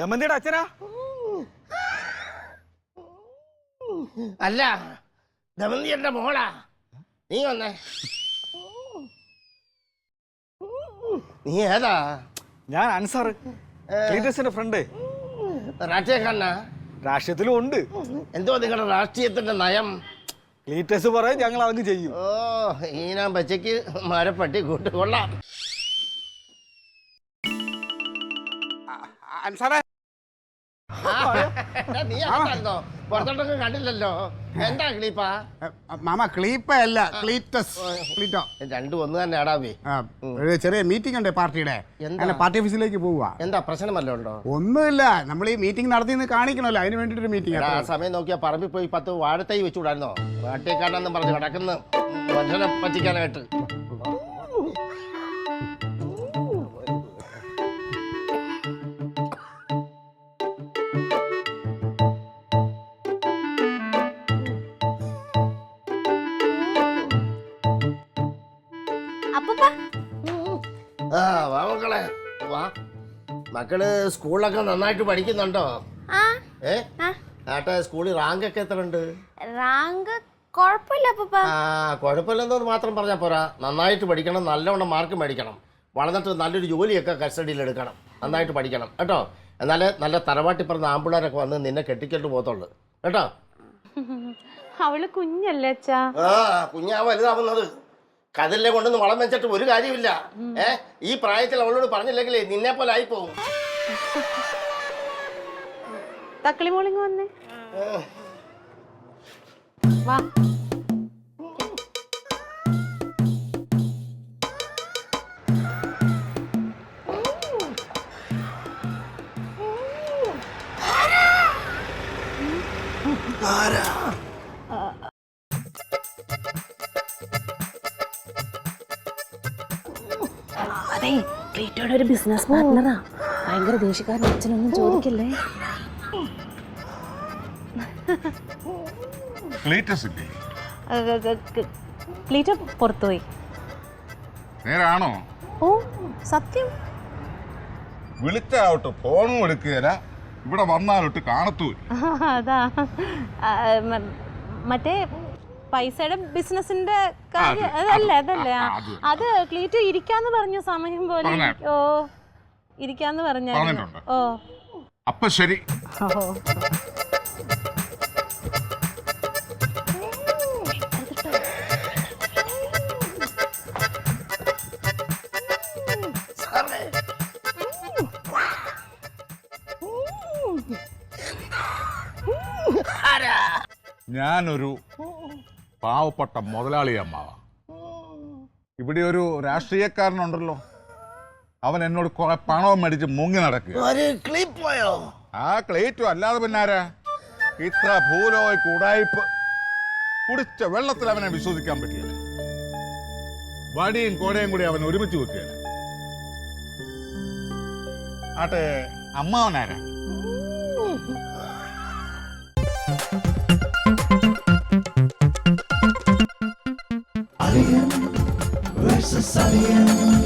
ദമന്തിയുടെ അച്ഛനാ? അല്ല, ദമന്തി എന്റെ മോളാ. നീ വന്നേ. നീ ഏതാ? ഞാൻ അൻസാർ, ക്ലീറ്റസിന്റെ ഫ്രണ്ട്. രാഷ്ട്രീയക്കാരനാ? രാഷ്ട്രീയത്തിലും ഉണ്ട്. എന്തോ നിങ്ങളുടെ രാഷ്ട്രീയത്തിന്റെ നയം? ക്ലീറ്റസ് പറയും, ഞങ്ങൾ അതങ്ങ് ചെയ്യും. ഓ, ഈനാ പച്ചയ്ക്ക് മരപ്പട്ടി കൂട്ടുകൊള്ളാം. അൻസാറേ, നീ ആണോ? പുറത്തോട്ടൊക്കെ കണ്ടില്ലല്ലോ. എന്താ ക്ലീപ്പാ? മാമ ക്ലീപ്പ അല്ല, ക്ലീറ്റസ്. ക്ലീറ്റോ രണ്ടും ഒന്ന് തന്നെ ആടാവേ. ഒരു ചെറിയ മീറ്റിംഗ് ഉണ്ട് പാർട്ടിയുടെ. പാർട്ടി ഓഫീസിലേക്ക് പോവുക. എന്താ പ്രശ്നം വല്ലതും ഉണ്ടോ? ഒന്നുമില്ല, നമ്മൾ ഈ മീറ്റിംഗ് നടത്തിയെന്ന് കാണിക്കണല്ലോ, അതിന് വേണ്ടിട്ടൊരു മീറ്റിംഗ്. ആ സമയം നോക്കിയാ പറമ്പിൽ പോയി 10 വാഴത്തൈ വെച്ചുകൂടായിരുന്നോ? നാട്ടിയേക്കാണെന്നും പറഞ്ഞു കിടക്കുന്ന മനുഷ്യനെ പറ്റിക്കാനായിട്ട്. ആ വാ മക്കളെ വാ. മക്കള് സ്കൂളിലൊക്കെ നന്നായിട്ട് പഠിക്കുന്നുണ്ടോ? ആട്ടെ, സ്കൂളിൽ റാങ്ക് ഒക്കെ എത്ര ഉണ്ട്? റാങ്ക് കുഴപ്പമില്ല. കുഴപ്പമില്ലെന്ന് മാത്രം പറഞ്ഞാൽ പോരാ. നന്നായിട്ട് പഠിക്കണം, നല്ലവണ്ണം മാർക്ക് മേടിക്കണം, വളർന്നിട്ട് നല്ലൊരു ജോലിയൊക്കെ കസ്റ്റഡിയിൽ എടുക്കണം, നന്നായിട്ട് പഠിക്കണം കേട്ടോ. എന്നാലേ നല്ല തറവാട്ടി പറഞ്ഞ ആമ്പിള്ളേരൊക്കെ വന്ന് നിന്നെ കെട്ടിക്കെട്ട് പോകത്തുള്ളു കേട്ടോ. അവള് കുഞ്ഞല്ലേ അച്ഛാ? കുഞ്ഞാ വലുതാവുന്നത്. കതിലെ കൊണ്ടൊന്ന് വളം വെച്ചിട്ട് ഒരു കാര്യമില്ല. ഈ പ്രായത്തിൽ അവളോട് പറഞ്ഞില്ലെങ്കിലേ നിന്നെ പോലെ ആയിപ്പോവും. തക്കളി മോളിങ് വന്നേ. വാ. അതെ, ക്ലീറ്റോയുടെ ഒരു ബിസിനസ് പാർട്ട്ണറാ. ഭയങ്കര ദേഷ്യക്കാരൻ. അച്ഛനൊന്നും ചോദിക്കല്ലേ. ക്ലീറ്റോ പുറത്തുപോയി. നേരാണോ? ഓ സത്യം. വിളിച്ചാവട്ടെ, ഫോണും എടുക്കുകയില്ല, ഇവിടെ വന്നാലോട്ട് കാണത്തൂല്ല. അതാ മറ്റേ പൈസയുടെ ബിസിനസിന്റെ കാര്യം. അതല്ല അത് ക്ലീറ്റോ ഇരിക്കാന്ന് പറഞ്ഞു. സമയം പോലെ ഓ ഇരിക്കാന്ന് പറഞ്ഞു. ഓ അപ്പൊ ശരി. ഞാനൊരു പാവപ്പെട്ട മുതലാളി അമ്മാവ. ഇവിടെ ഒരു രാഷ്ട്രീയക്കാരനുണ്ടല്ലോ, അവൻ എന്നോട് കുറെ പണവും മേടിച്ച് മുങ്ങി നടക്കുക. ആ ക്ലീറ്റോ അല്ലാതെ പിന്നാരാ? ഇത്ര ഭൂലോക ഉടായിപ്പ്. കുടിച്ച വെള്ളത്തിൽ അവനെ വിശ്വസിക്കാൻ പറ്റില്ല. വടിയും കോടയും കൂടി അവൻ ഒരുമിച്ച് വെക്കുകയാണ്. ആട്ടെ, അമ്മാവനാരാ? Alien versus Alien.